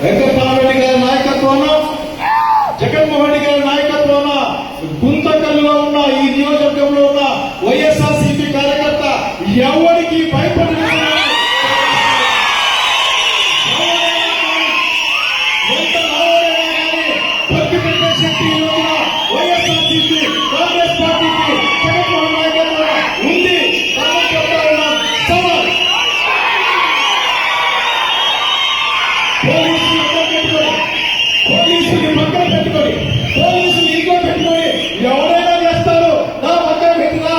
వెంకటరామరెడ్డి గారి నాయకత్వాన, జగన్మోహన్ రెడ్డి గారి నాయకత్వాన గుంతకల్లులో ఉన్న ఈ నియోజకవర్గంలో ఉన్న వైఎస్ఆర్సీపీ కార్యకర్త ఎవరికి భయపడి ఎంత లాభమైనా కానీ భక్తి పెట్టే శక్తి ఈ రోజున వైఎస్ఆర్సీపీ కాంగ్రెస్ పార్టీకి జగన్మోహన్ నాయకత్వం ఉంది. చెప్తా ఉన్నాం, సవాల్ పోలీసుని పక్కన పెట్టుకొని, పోలీసులు ఇంట్లో పెట్టుకొని ఎవరైనా చేస్తారు. నా పక్కన పెట్టినా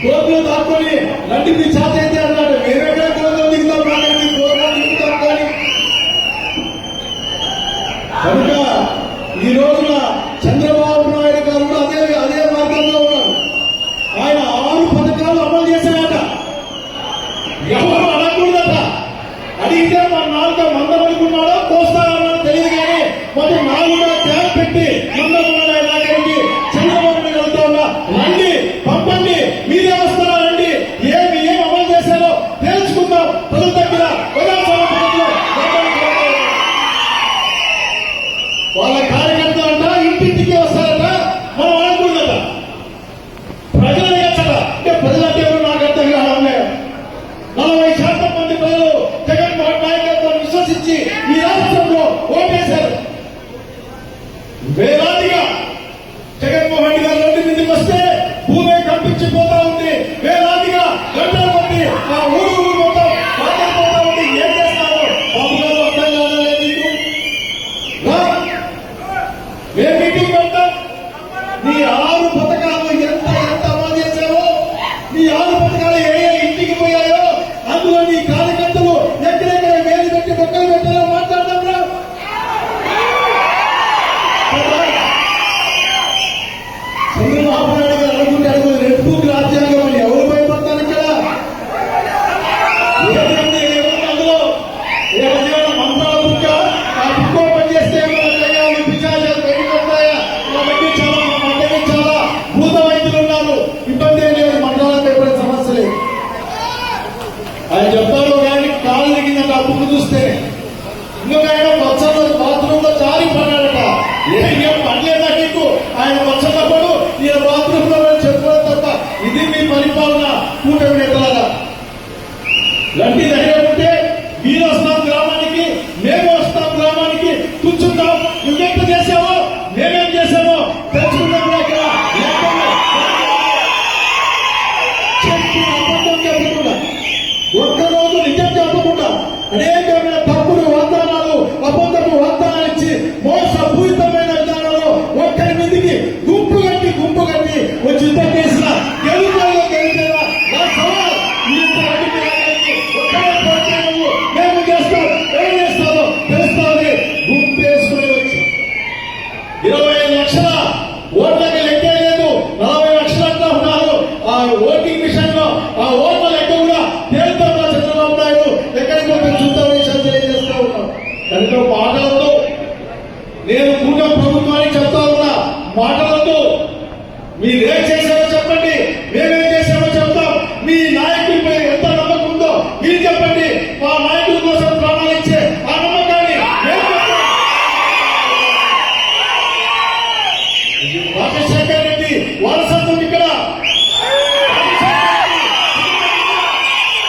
గోపులు దాక్కుని రండి మీ చేత అయితే అన్నాడు. మేమెక్కడ గోపులు దిగుతాం, నాకండి గోపులు దిగుతాం. కానీ కనుక ఈ రోజున చంద్రబాబు నాయుడు గారు కూడా అదే మార్గంలో ఉన్నారు. ఆయన 6 పథకాలు అమలు చేశారట. ఎవరు అనకూడదట. అడిగితే మన 4 మందం అనుకున్నాడో కోస్తారో తెలియదు. కానీ మొత్తం 4 ట్యాగ్ పెట్టి మందం ఉన్నాడు. నాగరికి చంద్రబాబు నాయుడు వెళ్తా ఉన్నా, రండి పంపండి, మీరే వస్తారా రండి, ఏం అమలు చేశారో తెలుసుకుందాం. ప్రజల దగ్గర వాళ్ళ కార్యకర్తలు అంట ఇంటింటికి వస్తారట. మనం అనకూడదట. ప్రజలు ఎచ్చట అంటే ప్రజలంటే ఎవరు నాకు అర్థం కావాలి. 40% మంది ప్రజలు జగన్మోహన్ నాయకత్వాన్ని విశ్వసించి ఈ రాష్ట్రంలో ఓటేశారు. వేలాదిగా జగన్మోహన్ గారు రోడ్డు మీదకి వస్తే భూమి కంపించిపోతా ఉంది. వేలాదిగా గంటల మంది ఆ ఊరు మొత్తం బాధపోతా ఉంది. ఏం చేస్తారు బాబు గారు? అర్థం కాలేదు మీకు. మేము మీటింగ్ పెడతాం. నీ 6 పథకాలు ఎంత అమలు చేశావో, నీ 6 పథకాలు ఏ ఇంటికి పోయాయో అందులో నీ కార్యకర్తలు ఎక్కడెక్కడ వేలు పెట్టి మొక్కలు పెట్టారో మాట్లాడదాం. చంద్రబాబు నాయుడు గారు అనుకుంటే అడుగులు రెడ్బుక్ రాజ్యాంగం అని ఎవరు భయపడతారు ఇక్కడ? అందులో ఏమైనా మంత్రాల బుక్క, ఆ బుక్ ఓపెన్ చేస్తే ఏమైనా పిచాచాలు బయటకు వస్తాయా? చాలా భూత వైద్యులు ఉన్నారు. ఇబ్బంది ఏం లేదు. మండలాలకు ఎప్పుడైనా సమస్య లేదు. ఆయన చెప్తారు కానీ కాలు దిగిందట ఆ బుక్ చూస్తే. ఇంకొక ఆయన వచ్చాడు బాత్రూమ్ లో జారి పడ్డాడట. ఏం పడలేదా నీకు? ఆయన వచ్చినప్పుడు ఈయన బాత్రూమ్ లో చెప్పుకోవడం తప్ప ఇది మీ పరిపాలన కూటమి నేతలాగా. రండి ధైర్యం ఉంటే మీరు వస్తాం గ్రామానికి, మేము వస్తాం గ్రామానికి, కూర్చుంటాం. నువ్వెంత చేసావో మేమేం చేసామో తెలుసుకుంటాం. ఒక్కరోజు నిజం చెప్పకుండా అనేకమైన తప్పుడు వాగ్దానాలు, అబద్ధపు వాగ్దానాలు ఇచ్చి మోసపూరితమైన విధానంలో ఒక్కరి మీదకి గుంపు కట్టి వచ్చి యుద్ధం చేసిన గెలిచేదా నా సవాల్. మేము చేస్తాం, ఏం చేస్తారో తెలుస్తామని గుంపు వేసుకుని వచ్చి 25 లక్షల ఓట్లకి లెక్కే లేదు. 40 లక్షలు అంతా ఉన్నారు. ఆ ఓటింగ్ మిషన్ లో ఆ ఓట్ల లెక్క కూడా తేలుతున్నా చంద్రబాబు నాయుడు ఎక్కడికి పోయి చూద్దామని తెలియజేస్తా ఉన్నాం. కనుక మాటలతో నేను కూటమి ప్రభుత్వానికి చెప్తా ఉన్నా, మాటలతో మీరేం చేశారో చెప్పండి, మేమేం చేశామో చెప్తాం. మీ నాయకుడిపై ఎంత నమ్మకం ఉందో మీరు చెప్పండి. మా నాయకుల కోసం ప్రాణాలు ఇచ్చే ఆ నమ్మకాన్ని రాజశేఖర్ రెడ్డి వారసత్వం ఇక్కడ